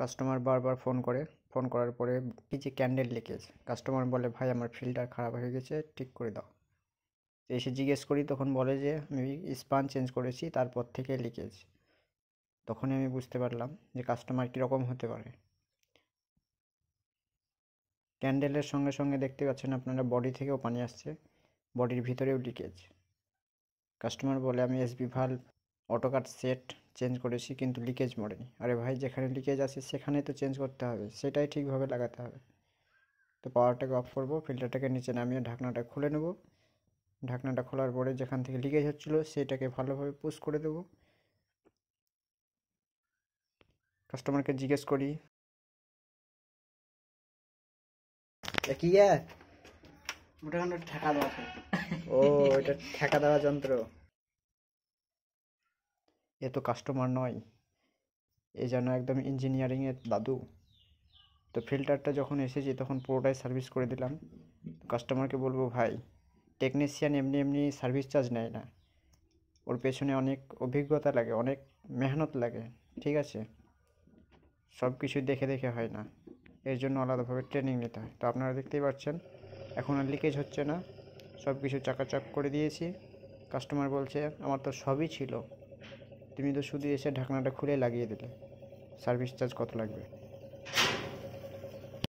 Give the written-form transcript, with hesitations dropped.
Customer বারবার phone করার পরে এই যে ক্যান্ডেল লিকেজ, কাস্টমার বলে ভাই আমার ফিল্টার খারাপ হয়ে গেছে, ঠিক করে দাও। তো এসে জিজ্ঞেস করি, তখন বলে যে আমি স্পান চেঞ্জ করেছি, তারপর থেকে লিকেজ। তখনই আমি বুঝতে পারলাম যে কাস্টমার কীরকম হতে পারে। ক্যান্ডেলের সঙ্গে সঙ্গে দেখতে পাচ্ছেন আপনারা বডি থেকেও পানি আসছে, বডির ভিতরেও লিকেজ। কাস্টমার বলে আমি SB valve auto cut set change করেছি কিন্তু লিকেজ মরেনি। আরে ভাই, যেখানে লিকেজ আছে সেখানেই তো চেঞ্জ করতে হবে, সেটাই ঠিকভাবে লাগাতে হবে। তো পাওয়ারটাকে অফ করব, ফিল্টারটাকে নিচে নামিয়ে ঢাকনাটা খুলে নেব। ঢাকনাটা খোলার পরে যেখান থেকে লিকেজ হচ্ছিল সেটাকে ভালোভাবে পুশ করে দেব। কাস্টমারকে জিজ্ঞেস করি, কি ও এটা ঠেকা দেওয়া যন্ত্র। এ তো কাস্টমার নয়, এ যেন একদম ইঞ্জিনিয়ারিংয়ের দাদু। তো ফিল্টারটা যখন এসেছি তখন পুরোটাই সার্ভিস করে দিলাম। কাস্টমারকে বলবো ভাই, টেকনিশিয়ান এমনি এমনি সার্ভিস চার্জ নেয় না, ওর পেছনে অনেক অভিজ্ঞতা লাগে, অনেক মেহনত লাগে, ঠিক আছে? সব কিছু দেখে দেখে হয় না, এর জন্য আলাদাভাবে ট্রেনিং নিতে হয়। তো আপনারা দেখতেই পাচ্ছেন এখন আর লিকেজ হচ্ছে না, সব কিছু চাকাচাক করে দিয়েছি। কাস্টমার বলছে আমার তো সবই ছিল, তুমি তো শুধু এসে ঢাকনাটা খুলে লাগিয়ে দিলে, সার্ভিস চার্জ কত লাগবে?